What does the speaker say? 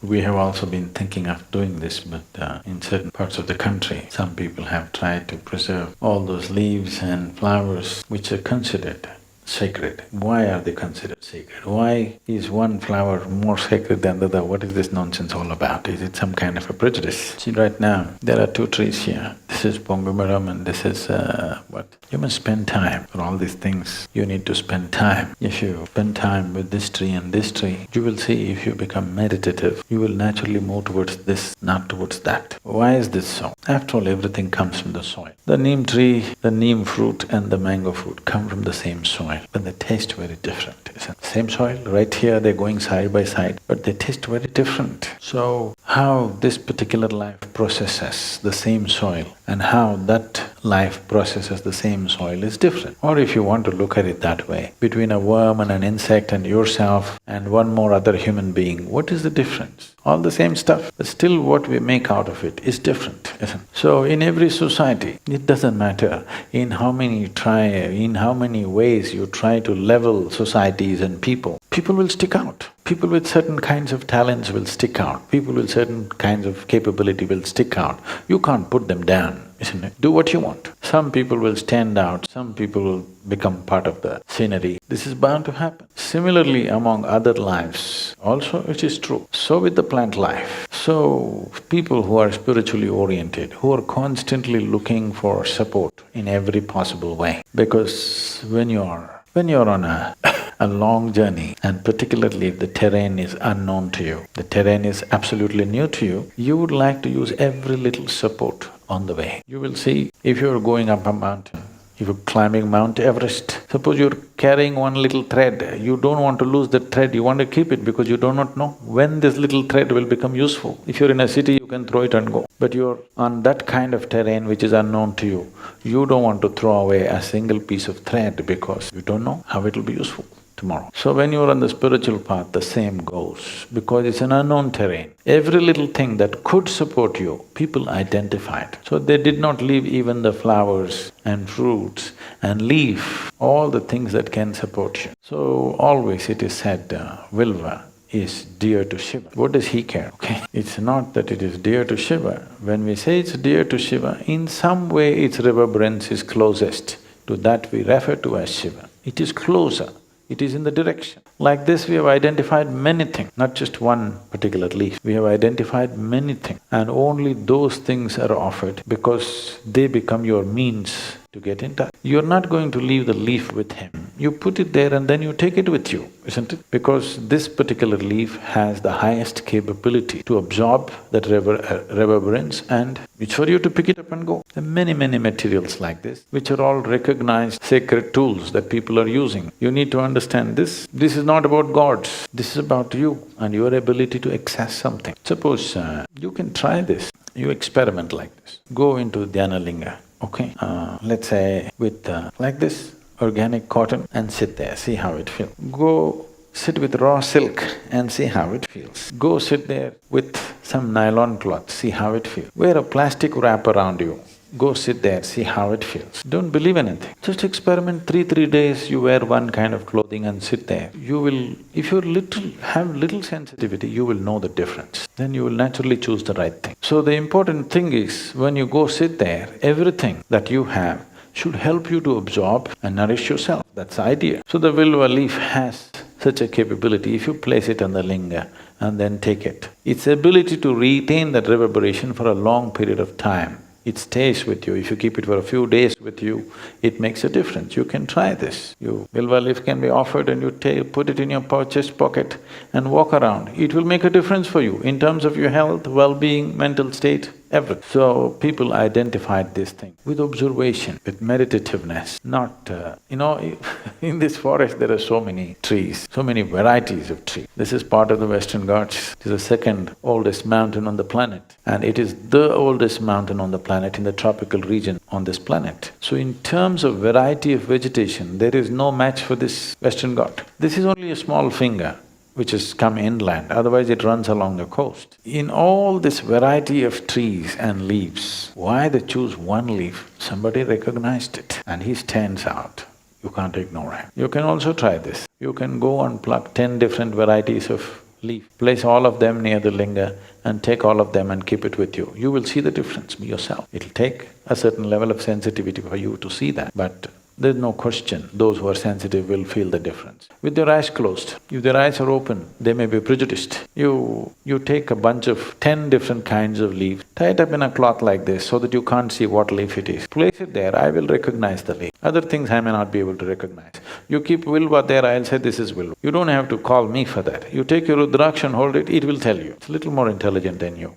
We have also been thinking of doing this, but in certain parts of the country, some people have tried to preserve all those leaves and flowers which are considered sacred. Why are they considered sacred? Why is one flower more sacred than the other? What is this nonsense all about? Is it some kind of a prejudice? See, right now, there are two trees here. This is Pongumaram and this is what? You must spend time for all these things. You need to spend time. If you spend time with this tree and this tree, you will see if you become meditative, you will naturally move towards this, not towards that. Why is this so? After all, everything comes from the soil. The neem tree, the neem fruit and the mango fruit come from the same soil, but they taste very different, isn't it? Same soil, right here they're going side by side, but they taste very different. So, how this particular life processes the same soil and how that life processes the same soil is different. Or if you want to look at it that way, between a worm and an insect and yourself and one more other human being, what is the difference? All the same stuff, but still what we make out of it is different, isn't it? So in every society, it doesn't matter in how many ways you try to level societies and people will stick out. People with certain kinds of talents will stick out, people with certain kinds of capability will stick out. You can't put them down, isn't it? Do what you want. Some people will stand out, some people will become part of the scenery. This is bound to happen. Similarly, among other lives also it is true. So with the plant life. So, people who are spiritually oriented, who are constantly looking for support in every possible way, because when you're on a long journey, and particularly if the terrain is unknown to you, the terrain is absolutely new to you, you would like to use every little support on the way. You will see, if you're going up a mountain, if you're climbing Mount Everest, suppose you're carrying one little thread, you don't want to lose that thread, you want to keep it because you do not know when this little thread will become useful. If you're in a city, you can throw it and go. But you're on that kind of terrain which is unknown to you, you don't want to throw away a single piece of thread because you don't know how it'll be useful tomorrow. So when you're on the spiritual path, the same goes, because it's an unknown terrain. Every little thing that could support you, people identified. So they did not leave even the flowers and fruits and leaf, all the things that can support you. So always it is said, Vilva is dear to Shiva. What does he care, okay? It's not that it is dear to Shiva. When we say it's dear to Shiva, in some way its reverberance is closest to that we refer to as Shiva. It is closer. It is in the direction. Like this, we have identified many things, not just one particular leaf. We have identified many things, and only those things are offered because they become your means to get in touch. You're not going to leave the leaf with him. You put it there and then you take it with you, isn't it? Because this particular leaf has the highest capability to absorb that reverberance, and it's for you to pick it up and go. There are many materials like this, which are all recognized sacred tools that people are using. You need to understand this. This is not about gods, this is about you and your ability to access something. Suppose you can try this, you experiment like this. Go into Dhyana Linga, okay? Let's say with like this, organic cotton, and sit there, see how it feels. Go sit with raw silk and see how it feels. Go sit there with some nylon cloth, see how it feels. Wear a plastic wrap around you, go sit there, see how it feels. Don't believe anything, just experiment. 3 days you wear one kind of clothing and sit there. You will… if you have little sensitivity, you will know the difference. Then you will naturally choose the right thing. So the important thing is, when you go sit there, everything that you have should help you to absorb and nourish yourself. That's the idea. So the Vilva leaf has such a capability. If you place it on the linga and then take it, its ability to retain that reverberation for a long period of time, it stays with you. If you keep it for a few days with you, it makes a difference. You can try this. Vilva leaf can be offered and you put it in your chest pocket and walk around. It will make a difference for you in terms of your health, well-being, mental state, everything. So people identified this thing with observation, with meditativeness, not… in this forest there are so many trees, so many varieties of trees. This is part of the Western Ghats. It is the second oldest mountain on the planet, and it is the oldest mountain on the planet in the tropical region on this planet. So in terms of variety of vegetation, there is no match for this Western Ghat. This is only a small finger which has come inland, otherwise it runs along the coast. In all this variety of trees and leaves, why they choose one leaf? Somebody recognized it and he stands out. You can't ignore him. You can also try this. You can go and pluck 10 different varieties of leaf. Place all of them near the linga and take all of them and keep it with you. You will see the difference yourself. It'll take a certain level of sensitivity for you to see that, but there's no question, those who are sensitive will feel the difference. With their eyes closed, if their eyes are open, they may be prejudiced. You take a bunch of 10 different kinds of leaves, tie it up in a cloth like this so that you can't see what leaf it is. Place it there, I will recognize the leaf. Other things I may not be able to recognize. You keep Vilva there, I'll say this is Vilva. You don't have to call me for that. You take your Rudraksha and hold it, it will tell you. It's a little more intelligent than you.